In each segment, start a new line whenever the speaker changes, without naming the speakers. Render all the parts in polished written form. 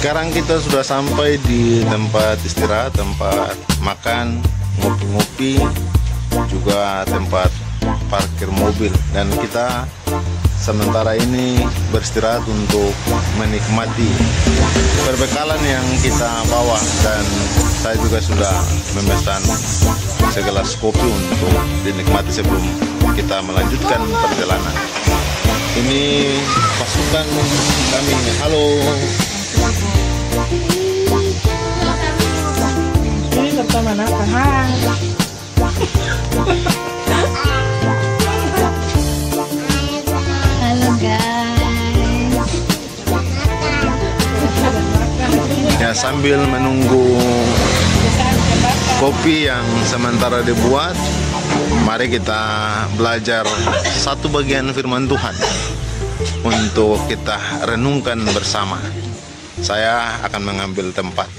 Sekarang kita sudah sampai di tempat istirahat, tempat makan, ngopi-ngopi, juga tempat parkir mobil. Dan kita sementara ini beristirahat untuk menikmati perbekalan yang kita bawa. Dan saya juga sudah memesan segelas kopi untuk dinikmati sebelum kita melanjutkan perjalanan. Ini pasukan kami. Halo.
Ini pertama apa? Hai.
Halo guys.
Ya, sambil menunggu kopi yang sementara dibuat, mari kita belajar satu bagian firman Tuhan untuk kita renungkan bersama. Saya akan mengambil tempat.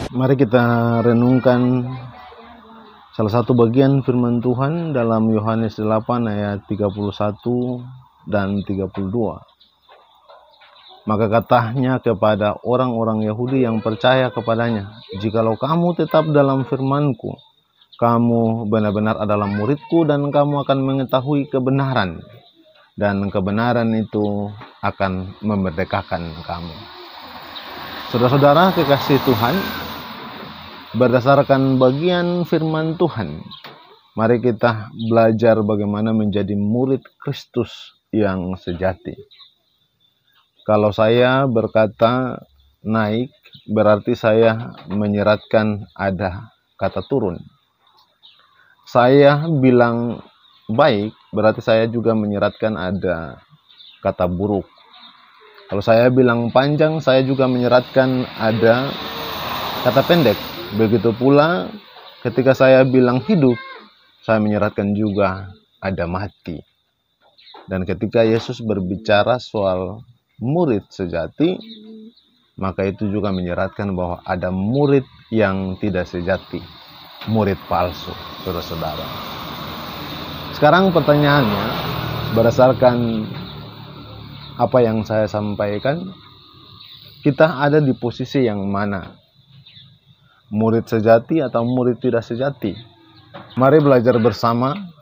Mari kita renungkan salah satu bagian firman Tuhan dalam Yohanes 8 ayat 31 dan 32. Maka katanya kepada orang-orang Yahudi yang percaya kepadanya, "Jikalau kamu tetap dalam firman-Ku, kamu benar-benar adalah murid-Ku dan kamu akan mengetahui kebenaran, dan kebenaran itu akan memerdekakan kamu." Saudara-saudara kekasih Tuhan, berdasarkan bagian firman Tuhan, mari kita belajar bagaimana menjadi murid Kristus yang sejati. Kalau saya berkata naik, berarti saya menyeratkan ada kata turun. Saya bilang baik, berarti saya juga menyeratkan ada kata buruk. Kalau saya bilang panjang, saya juga menyeratkan ada kata pendek. Begitu pula ketika saya bilang hidup, saya menyeratkan juga ada mati. Dan ketika Yesus berbicara soal murid sejati, maka itu juga menyeratkan bahwa ada murid yang tidak sejati, murid palsu, saudara-saudara. Sekarang pertanyaannya, berdasarkan apa yang saya sampaikan, kita ada di posisi yang mana? Murid sejati atau murid tidak sejati? Mari belajar bersama.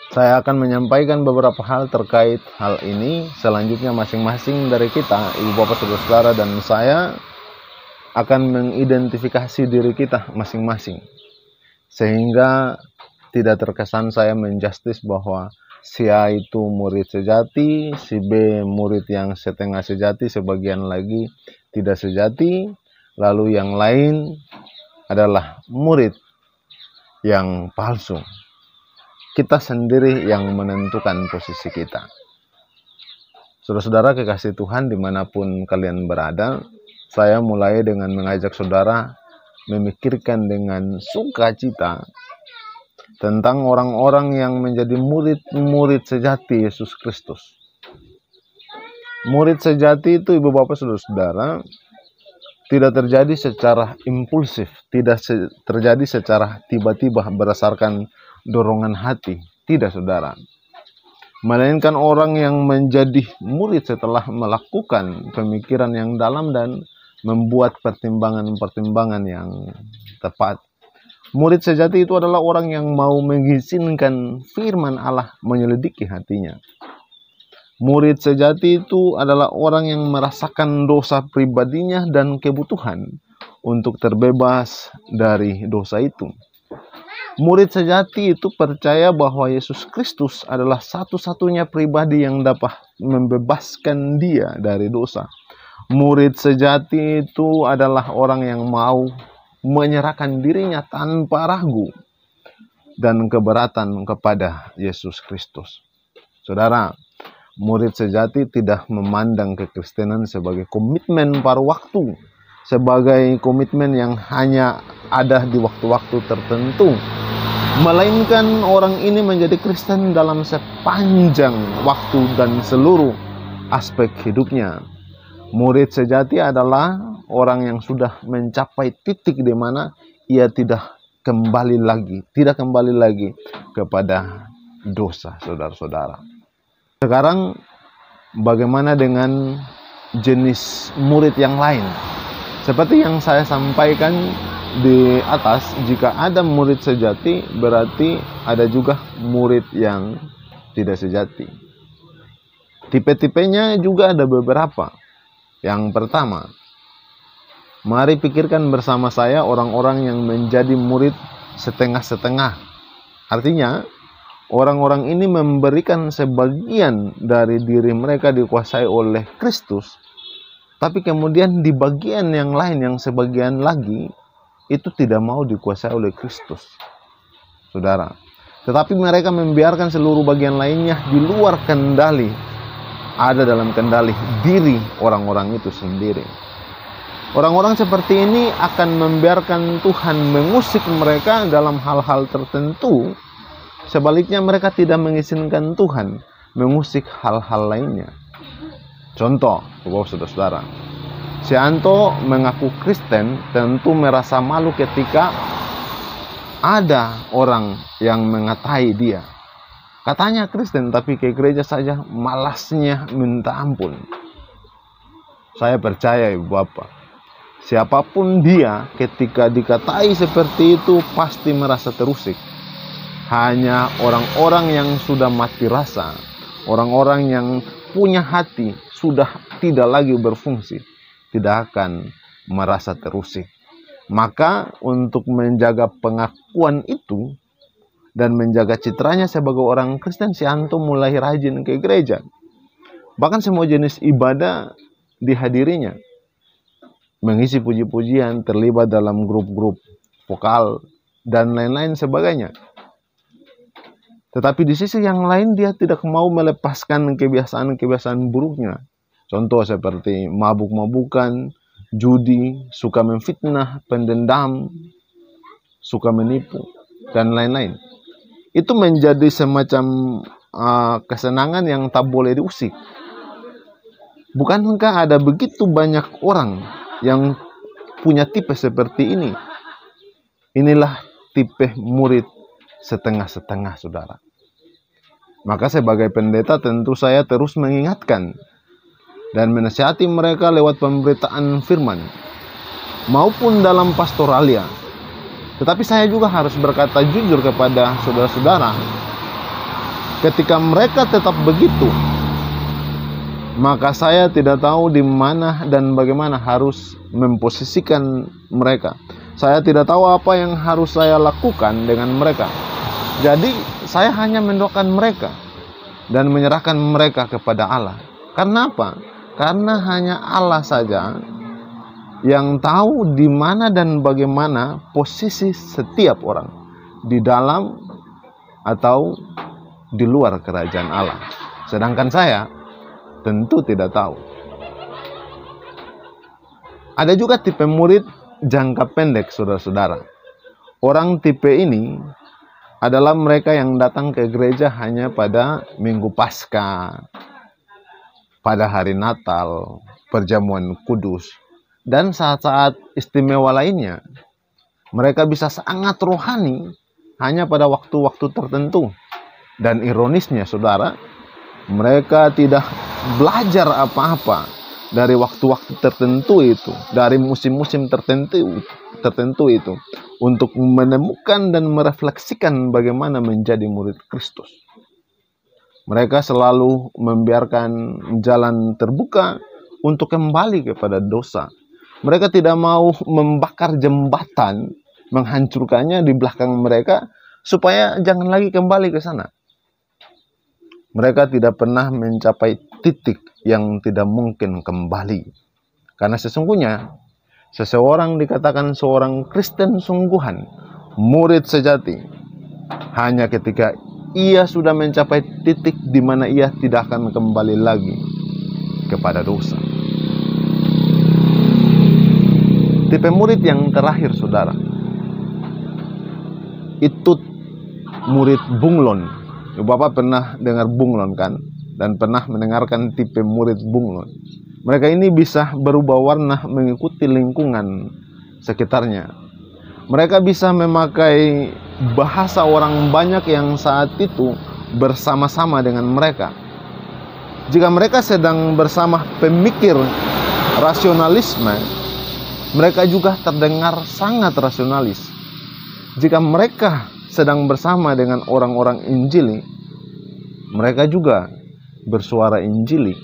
Saya akan menyampaikan beberapa hal terkait hal ini. Selanjutnya masing-masing dari kita, ibu bapak saudara dan saya, akan mengidentifikasi diri kita masing-masing, sehingga tidak terkesan saya menjustis bahwa si A itu murid sejati, si B murid yang setengah sejati, sebagian lagi tidak sejati, lalu yang lain adalah murid yang palsu. Kita sendiri yang menentukan posisi kita. Saudara-saudara kekasih Tuhan dimanapun kalian berada, saya mulai dengan mengajak saudara memikirkan dengan sukacita tentang orang-orang yang menjadi murid-murid sejati Yesus Kristus. Murid sejati itu, ibu bapak saudara-saudara, tidak terjadi secara impulsif, tidak terjadi secara tiba-tiba berdasarkan dorongan hati. Tidak, saudara. Melainkan orang yang menjadi murid setelah melakukan pemikiran yang dalam dan membuat pertimbangan-pertimbangan yang tepat. Murid sejati itu adalah orang yang mau mengizinkan firman Allah menyelidiki hatinya. Murid sejati itu adalah orang yang merasakan dosa pribadinya dan kebutuhan untuk terbebas dari dosa itu. Murid sejati itu percaya bahwa Yesus Kristus adalah satu-satunya pribadi yang dapat membebaskan dia dari dosa. Murid sejati itu adalah orang yang mau menyerahkan dirinya tanpa ragu dan keberatan kepada Yesus Kristus. Saudara, murid sejati tidak memandang kekristenan sebagai komitmen paruh waktu, sebagai komitmen yang hanya ada di waktu-waktu tertentu, melainkan orang ini menjadi Kristen dalam sepanjang waktu dan seluruh aspek hidupnya. Murid sejati adalah orang yang sudah mencapai titik di mana ia tidak kembali lagi kepada dosa, saudara-saudara. Sekarang bagaimana dengan jenis murid yang lain? Seperti yang saya sampaikan di atas, jika ada murid sejati, berarti ada juga murid yang tidak sejati. Tipe-tipenya juga ada beberapa. Yang pertama, mari pikirkan bersama saya orang-orang yang menjadi murid setengah-setengah. Artinya, orang-orang ini memberikan sebagian dari diri mereka dikuasai oleh Kristus, tapi kemudian di bagian yang lain, yang sebagian lagi, itu tidak mau dikuasai oleh Kristus, saudara. Tetapi mereka membiarkan seluruh bagian lainnya di luar kendali, ada dalam kendali diri orang-orang itu sendiri. Orang-orang seperti ini akan membiarkan Tuhan mengusik mereka dalam hal-hal tertentu. Sebaliknya mereka tidak mengizinkan Tuhan mengusik hal-hal lainnya. Contoh, saudara-saudara, si Anto mengaku Kristen, tentu merasa malu ketika ada orang yang mengatai dia. Katanya Kristen, tapi ke gereja saja malasnya minta ampun. Saya percaya, Ibu Bapak, siapapun dia, ketika dikatai seperti itu pasti merasa terusik. Hanya orang-orang yang sudah mati rasa, orang-orang yang punya hati sudah tidak lagi berfungsi, tidak akan merasa terusik. Maka untuk menjaga pengakuan itu dan menjaga citranya sebagai orang Kristen, si Anto mulai rajin ke gereja. Bahkan semua jenis ibadah dihadirinya. Mengisi puji-pujian, terlibat dalam grup-grup vokal, dan lain-lain sebagainya. Tetapi di sisi yang lain dia tidak mau melepaskan kebiasaan-kebiasaan buruknya. Contoh seperti mabuk-mabukan, judi, suka memfitnah, pendendam, suka menipu, dan lain-lain. Itu menjadi semacam kesenangan yang tak boleh diusik. Bukankah ada begitu banyak orang yang punya tipe seperti ini? Inilah tipe murid setengah-setengah, saudara. Maka sebagai pendeta tentu saya terus mengingatkan dan menasihati mereka lewat pemberitaan firman maupun dalam pastoralia. Tetapi saya juga harus berkata jujur kepada saudara-saudara, ketika mereka tetap begitu, maka saya tidak tahu di mana dan bagaimana harus memposisikan mereka. Saya tidak tahu apa yang harus saya lakukan dengan mereka. Jadi saya hanya mendoakan mereka dan menyerahkan mereka kepada Allah. Karena apa? Karena hanya Allah saja yang tahu di mana dan bagaimana posisi setiap orang, di dalam atau di luar kerajaan Allah. Sedangkan saya tentu tidak tahu. Ada juga tipe murid jangka pendek, saudara-saudara. Orang tipe ini adalah mereka yang datang ke gereja hanya pada Minggu Paskah, pada hari Natal, perjamuan kudus, dan saat-saat istimewa lainnya. Mereka bisa sangat rohani hanya pada waktu-waktu tertentu. Dan ironisnya, saudara, mereka tidak belajar apa-apa dari waktu-waktu tertentu itu, dari musim-musim tertentu itu, untuk menemukan dan merefleksikan bagaimana menjadi murid Kristus. Mereka selalu membiarkan jalan terbuka untuk kembali kepada dosa. Mereka tidak mau membakar jembatan, menghancurkannya di belakang mereka, supaya jangan lagi kembali ke sana. Mereka tidak pernah mencapai titik yang tidak mungkin kembali. Karena sesungguhnya, seseorang dikatakan seorang Kristen sungguhan, murid sejati, hanya ketika ia sudah mencapai titik di mana ia tidak akan kembali lagi kepada dosa. Tipe murid yang terakhir, saudara, itu murid bunglon. Bapak pernah dengar bunglon kan? Dan pernah mendengarkan tipe murid bunglon. Mereka ini bisa berubah warna mengikuti lingkungan sekitarnya. Mereka bisa memakai bahasa orang banyak yang saat itu bersama-sama dengan mereka. Jika mereka sedang bersama pemikir rasionalisme, mereka juga terdengar sangat rasionalis. Jika mereka sedang bersama dengan orang-orang Injili, mereka juga bersuara Injili.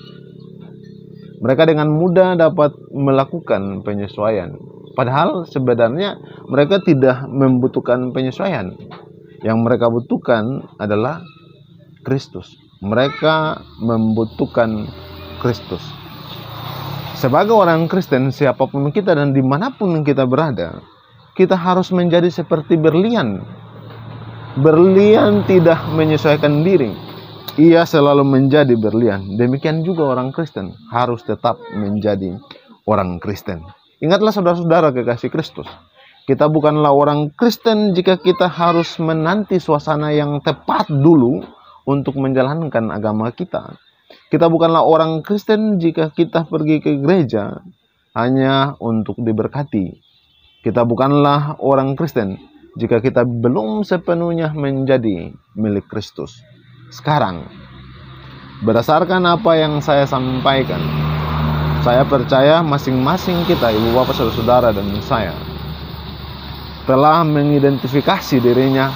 Mereka dengan mudah dapat melakukan penyesuaian. Padahal sebenarnya mereka tidak membutuhkan penyesuaian. Yang mereka butuhkan adalah Kristus. Mereka membutuhkan Kristus. Sebagai orang Kristen, siapapun kita dan dimanapun kita berada, kita harus menjadi seperti berlian. Berlian tidak menyesuaikan diri. Ia selalu menjadi berlian. Demikian juga orang Kristen harus tetap menjadi orang Kristen. Ingatlah saudara-saudara kekasih Kristus. Kita bukanlah orang Kristen jika kita harus menanti suasana yang tepat dulu untuk menjalankan agama kita. Kita bukanlah orang Kristen jika kita pergi ke gereja hanya untuk diberkati. Kita bukanlah orang Kristen jika kita belum sepenuhnya menjadi milik Kristus. Sekarang, berdasarkan apa yang saya sampaikan, saya percaya masing-masing kita, ibu bapak, saudara-saudara, dan saya telah mengidentifikasi dirinya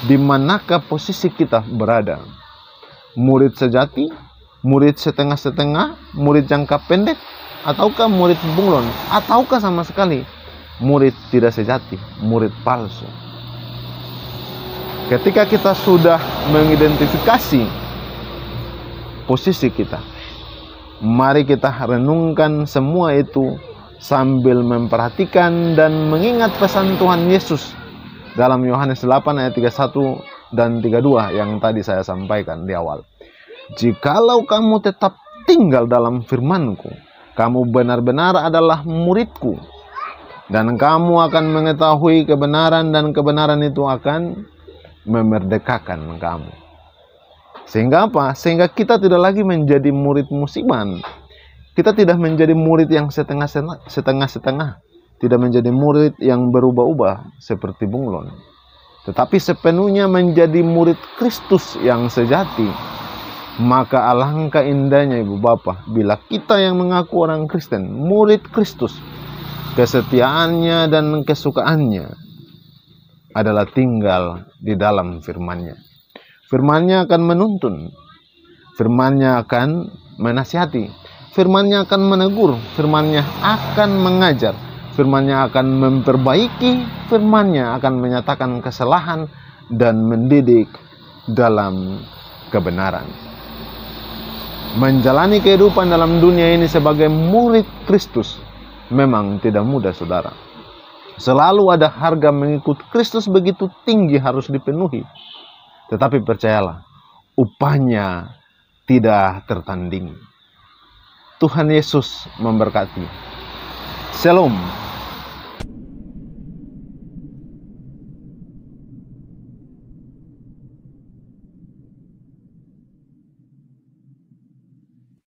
di manakah posisi kita berada. Murid sejati, murid setengah-setengah, murid jangka pendek, ataukah murid bunglon, ataukah sama sekali murid tidak sejati, murid palsu. Ketika kita sudah mengidentifikasi posisi kita, mari kita renungkan semua itu sambil memperhatikan dan mengingat pesan Tuhan Yesus dalam Yohanes 8 ayat 31 dan 32 yang tadi saya sampaikan di awal. Jikalau kamu tetap tinggal dalam firman-Ku, kamu benar-benar adalah murid-Ku, dan kamu akan mengetahui kebenaran, dan kebenaran itu akan memerdekakan kamu. Sehingga apa? Sehingga kita tidak lagi menjadi murid musiman. Kita tidak menjadi murid yang setengah-setengah. Tidak menjadi murid yang berubah-ubah seperti bunglon. Tetapi sepenuhnya menjadi murid Kristus yang sejati. Maka alangkah indahnya ibu bapak bila kita yang mengaku orang Kristen, murid Kristus, kesetiaannya dan kesukaannya adalah tinggal di dalam firman-Nya. Firman-Nya akan menuntun, firman-Nya akan menasihati, firman-Nya akan menegur, firman-Nya akan mengajar, firman-Nya akan memperbaiki, firman-Nya akan menyatakan kesalahan dan mendidik dalam kebenaran. Menjalani kehidupan dalam dunia ini sebagai murid Kristus memang tidak mudah, saudara. Selalu ada harga mengikut Kristus begitu tinggi harus dipenuhi. Tetapi percayalah, upahnya tidak tertandingi. Tuhan Yesus memberkati. Shalom.